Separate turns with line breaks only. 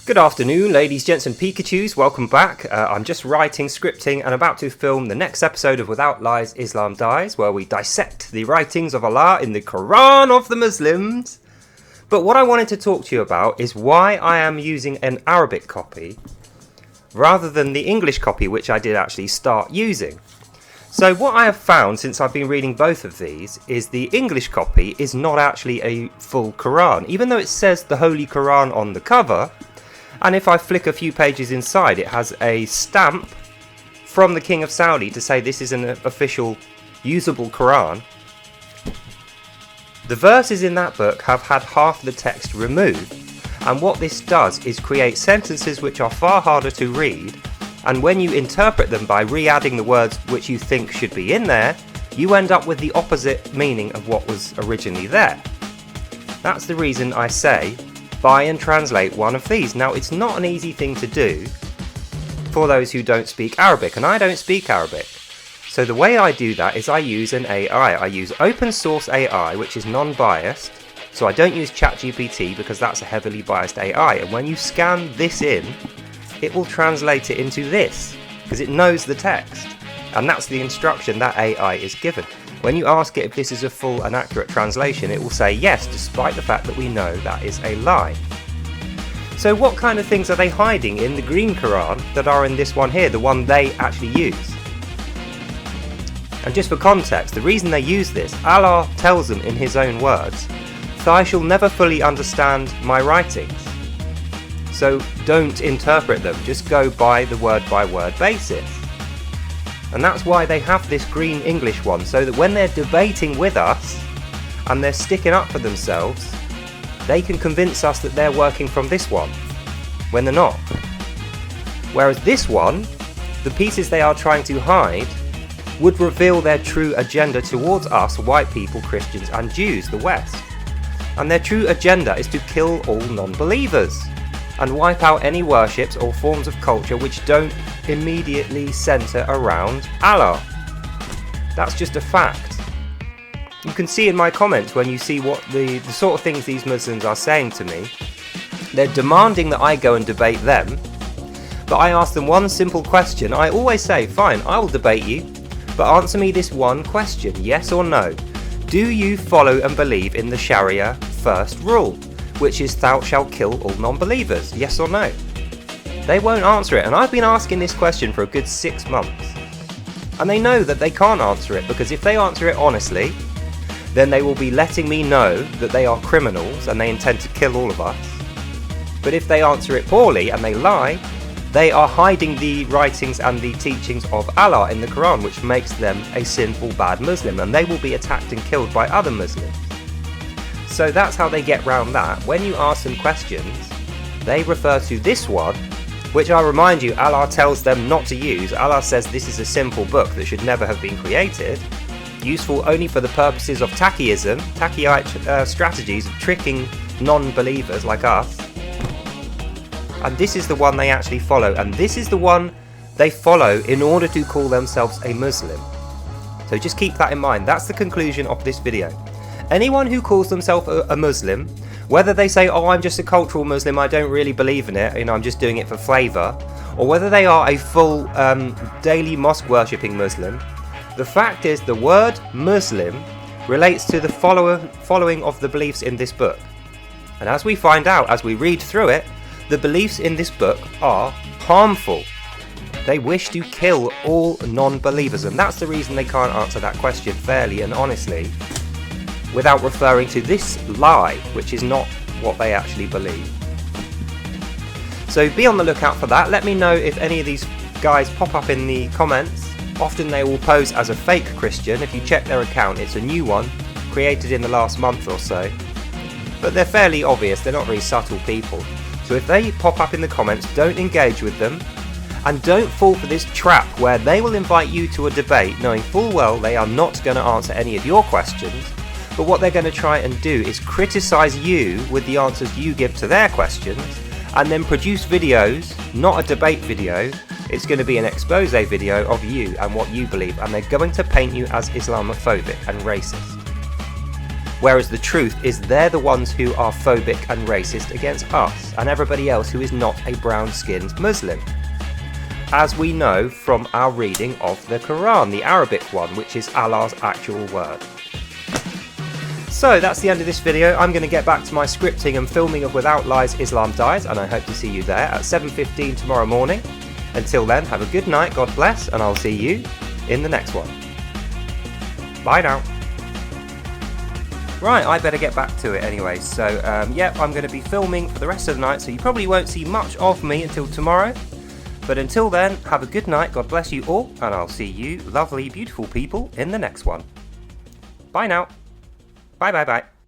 Good afternoon, ladies, gents and Pikachus. Welcome back. I'm just writing, scripting and about to film the next episode of Without Lies, Islam Dies, where we dissect the writings of Allah in the Quran of the Muslims. But what I wanted to talk to you about is why I am using an Arabic copy rather than the English copy, which I did actually start using. So what I have found since I've been reading both of these is the English copy is not actually a full Quran, even though it says the Holy Quran on the cover. And if I flick a few pages inside, it has a stamp from the King of Saudi to say this is an official usable Quran. The verses in that book have had half the text removed, and what this does is create sentences which are far harder to read, and when you interpret them by re-adding the words which you think should be in there, you end up with the opposite meaning of what was originally there. That's the reason I say buy and translate one of these. Now, it's not an easy thing to do for those who don't speak Arabic, and I don't speak Arabic. So the way I do that is I use an AI. I use open source AI, which is non-biased. So I don't use ChatGPT because that's a heavily biased AI. And when you scan this in, it will translate it into this because it knows the text. And that's the instruction that AI is given. When you ask it if this is a full and accurate translation, it will say yes, despite the fact that we know that is a lie. So what kind of things are they hiding in the green Quran that are in this one here, the one they actually use? And just for context, the reason they use this, Allah tells them in his own words, "Thou shall never fully understand my writings." So don't interpret them, just go by the word basis. And that's why they have this green English one, so that when they're debating with us and they're sticking up for themselves, they can convince us that they're working from this one, when they're not. Whereas this one, the pieces they are trying to hide, would reveal their true agenda towards us, white people, Christians and Jews, the West. And their true agenda is to kill all non-believers and wipe out any worships or forms of culture which don't immediately centre around Allah. That's just a fact. You can see in my comments when you see what the sort of things these Muslims are saying to me. They're demanding that I go and debate them, but I ask them one simple question. I always say, fine, I will debate you, but answer me this one question, yes or no. Do you follow and believe in the Sharia first rule, which is thou shalt kill all non-believers, yes or no? They won't answer it, and I've been asking this question for a good 6 months. And they know that they can't answer it, because if they answer it honestly, then they will be letting me know that they are criminals and they intend to kill all of us. But if they answer it poorly and they lie, they are hiding the writings and the teachings of Allah in the Quran, which makes them a sinful, bad Muslim, and they will be attacked and killed by other Muslims. So that's how they get round that. When you ask them questions, they refer to this one, which I remind you, Allah tells them not to use. Allah says this is a simple book that should never have been created, useful only for the purposes of Taqiyyism, Taqiyya strategies of tricking non-believers like us. And this is the one they actually follow, and this is the one they follow in order to call themselves a Muslim. So just keep that in mind. That's the conclusion of this video. Anyone who calls themselves a Muslim, whether they say, oh, I'm just a cultural Muslim, I don't really believe in it, I'm just doing it for flavour, or whether they are a full daily mosque worshipping Muslim, the fact is the word Muslim relates to the following of the beliefs in this book. And as we find out, as we read through it, the beliefs in this book are harmful. They wish to kill all non-believers, and that's the reason they can't answer that question fairly and honestly without referring to this lie, which is not what they actually believe. So be on the lookout for that. Let me know if any of these guys pop up in the comments. Often they will pose as a fake Christian. If you check their account, it's a new one, created in the last month or so. But they're fairly obvious, they're not very subtle people. So if they pop up in the comments, don't engage with them. And don't fall for this trap where they will invite you to a debate knowing full well they are not going to answer any of your questions. But what they're going to try and do is criticise you with the answers you give to their questions, and then produce videos, not a debate video. It's going to be an expose video of you and what you believe, and they're going to paint you as Islamophobic and racist. Whereas the truth is they're the ones who are phobic and racist against us and everybody else who is not a brown-skinned Muslim. As we know from our reading of the Quran, the Arabic one, which is Allah's actual word. So that's the end of this video. I'm going to get back to my scripting and filming of Without Lies Islam Dies, and I hope to see you there at 7:15 tomorrow morning. Until then, have a good night, God bless, and I'll see you in the next one. Bye now. Right, I better get back to it anyway. So, yep, I'm going to be filming for the rest of the night, so you probably won't see much of me until tomorrow. But until then, have a good night, God bless you all, and I'll see you lovely, beautiful people in the next one. Bye now. Bye bye bye.